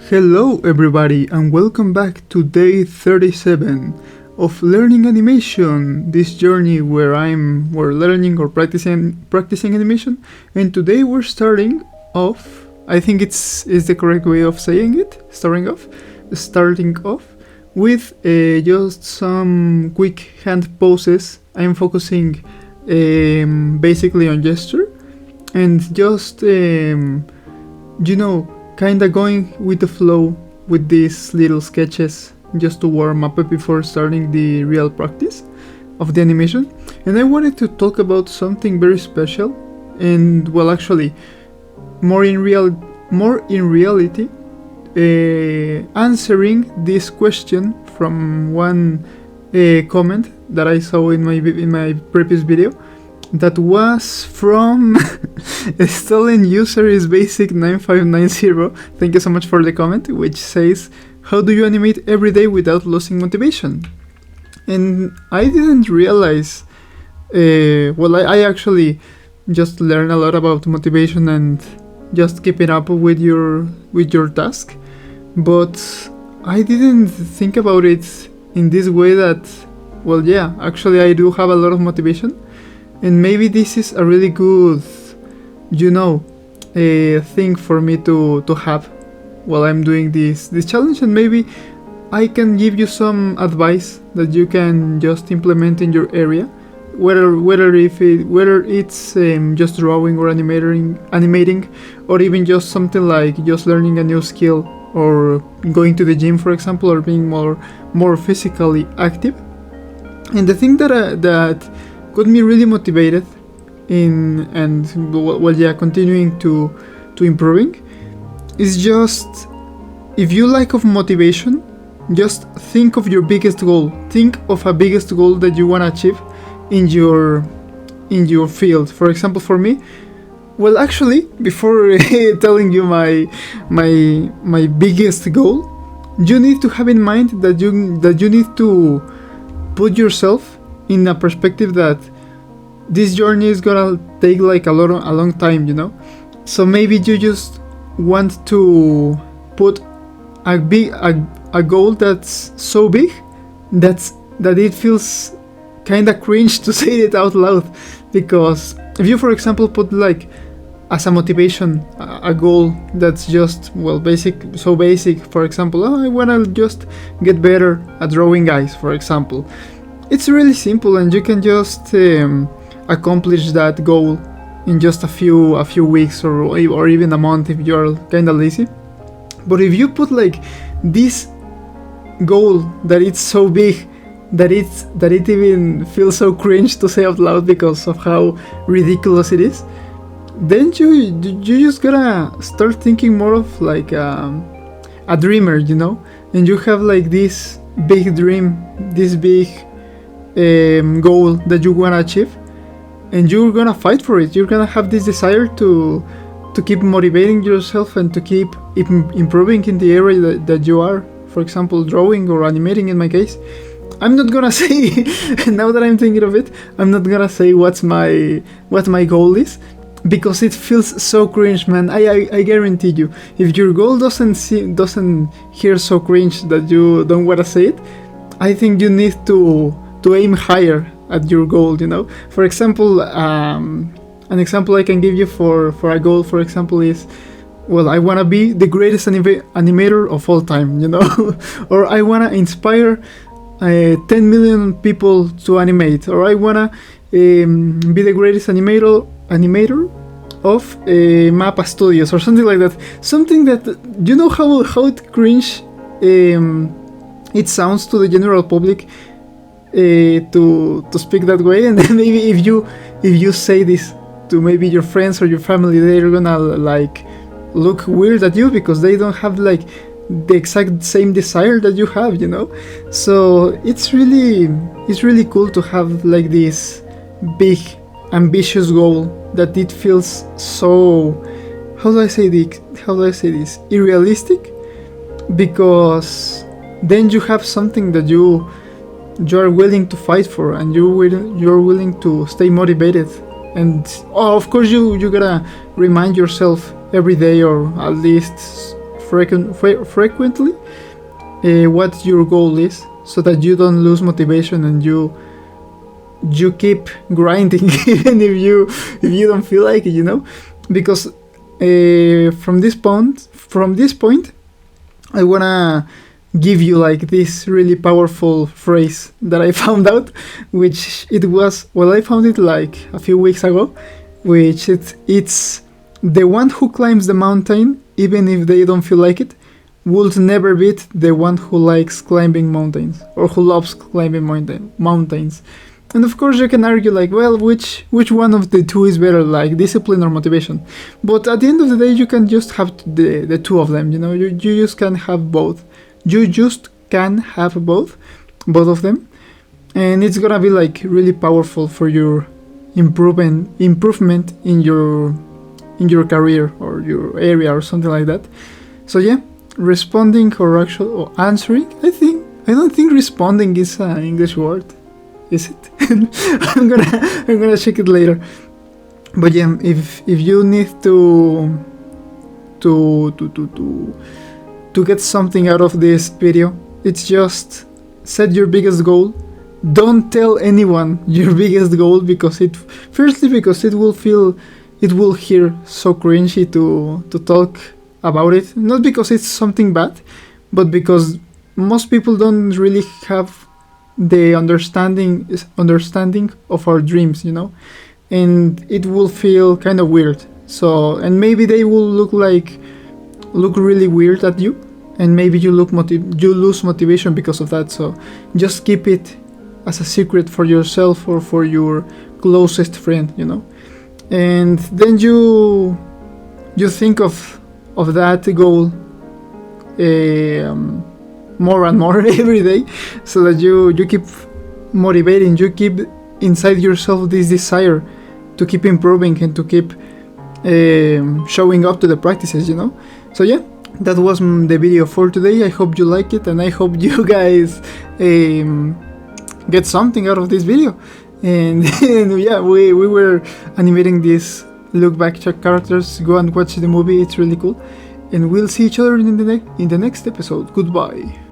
Hello everybody and welcome back to day 37 of learning animation, this journey where we're learning or practicing animation, and today we're starting off, I think it's the correct way of saying it, starting off with just some quick hand poses. I'm focusing basically on gesture and just kinda going with the flow with these little sketches just to warm up before starting the real practice of the animation. And I wanted to talk about something very special and, well, actually more in reality, answering this question from one comment that I saw in my previous video, that was from a stolen user is basic9590. Thank you so much for the comment, which says, how do you animate every day without losing motivation? And I didn't realize, I actually just learned a lot about motivation and just keeping up with your task, but I didn't think about it in this way that, actually I do have a lot of motivation. And maybe this is a really good, thing for me to have while I'm doing this challenge. And maybe I can give you some advice that you can just implement in your area, whether it's just drawing or animating, or even just something like just learning a new skill or going to the gym, for example, or being more physically active. And the thing that got me really motivated continuing to improving is just, if you lack of motivation, just think of your biggest goal. Think of a biggest goal that you want to achieve in your field. For example, for me, well, actually, before telling you my biggest goal, you need to have in mind that you need to put yourself in a perspective that this journey is gonna take like a long time, So maybe you just want to put a goal that's so big that it feels kinda cringe to say it out loud. Because if you, for example, put like as a motivation a goal that's just basic, for example, I wanna just get better at drawing eyes, for example. It's really simple, and you can just accomplish that goal in just a few weeks or even a month if you're kinda lazy. But if you put like this goal that it's so big that it even feels so cringe to say out loud because of how ridiculous it is, then you just gotta start thinking more of like a dreamer, and you have like this big dream, this big goal that you want to achieve, and you're gonna fight for it. You're gonna have this desire to keep motivating yourself and to keep improving in the area that you are, for example, drawing or animating in my case. I'm not gonna say now that I'm thinking of it, I'm not gonna say what my goal is, because it feels so cringe, man. I guarantee you, if your goal doesn't hear so cringe that you don't want to say it, I think you need to aim higher at your goal, For example, an example I can give you for a goal, for example, is, well, I want to be the greatest animator of all time, or I want to inspire 10 million people to animate, or I want to be the greatest animator of Mappa Studios, or something like that. Something that, how it cringe it sounds to the general public to speak that way. And then maybe if you say this to maybe your friends or your family, they're gonna like look weird at you because they don't have like the exact same desire that you have, So it's really cool to have like this big ambitious goal that it feels so, how do I say this, unrealistic, because then you have something that you are willing to fight for, and you're willing to stay motivated. And of course you gotta remind yourself every day, or at least frequently what your goal is, so that you don't lose motivation and you keep grinding even if you don't feel like it, because from this point I wanna give you like this really powerful phrase that I found out, which I found it like a few weeks ago, which it's the one who climbs the mountain even if they don't feel like it would never beat the one who likes climbing mountains, or who loves climbing mountains. And of course you can argue like, well, which one of the two is better, like discipline or motivation? But at the end of the day, you can just have the two of them, you just can have both. You just can have both of them. And it's gonna be like really powerful for your improvement in your career or your area or something like that. So yeah, responding or answering, I don't think responding is an English word. Is it? I'm gonna check it later. But yeah, if you need to get something out of this video, it's just set your biggest goal. Don't tell anyone your biggest goal, because it will hear so cringy to talk about it. Not because it's something bad, but because most people don't really have the understanding of our dreams, and it will feel kind of weird. So, and maybe they will look really weird at you, and maybe you lose motivation because of that. So just keep it as a secret for yourself or for your closest friend, and then you think of that goal more and more every day, so that you keep motivating, you keep inside yourself this desire to keep improving and to keep showing up to the practices, So yeah, that was the video for today. I hope you like it, and I hope you guys get something out of this video. And yeah, we were animating these look back characters. Go and watch the movie, it's really cool. And we'll see each other in the next episode. Goodbye.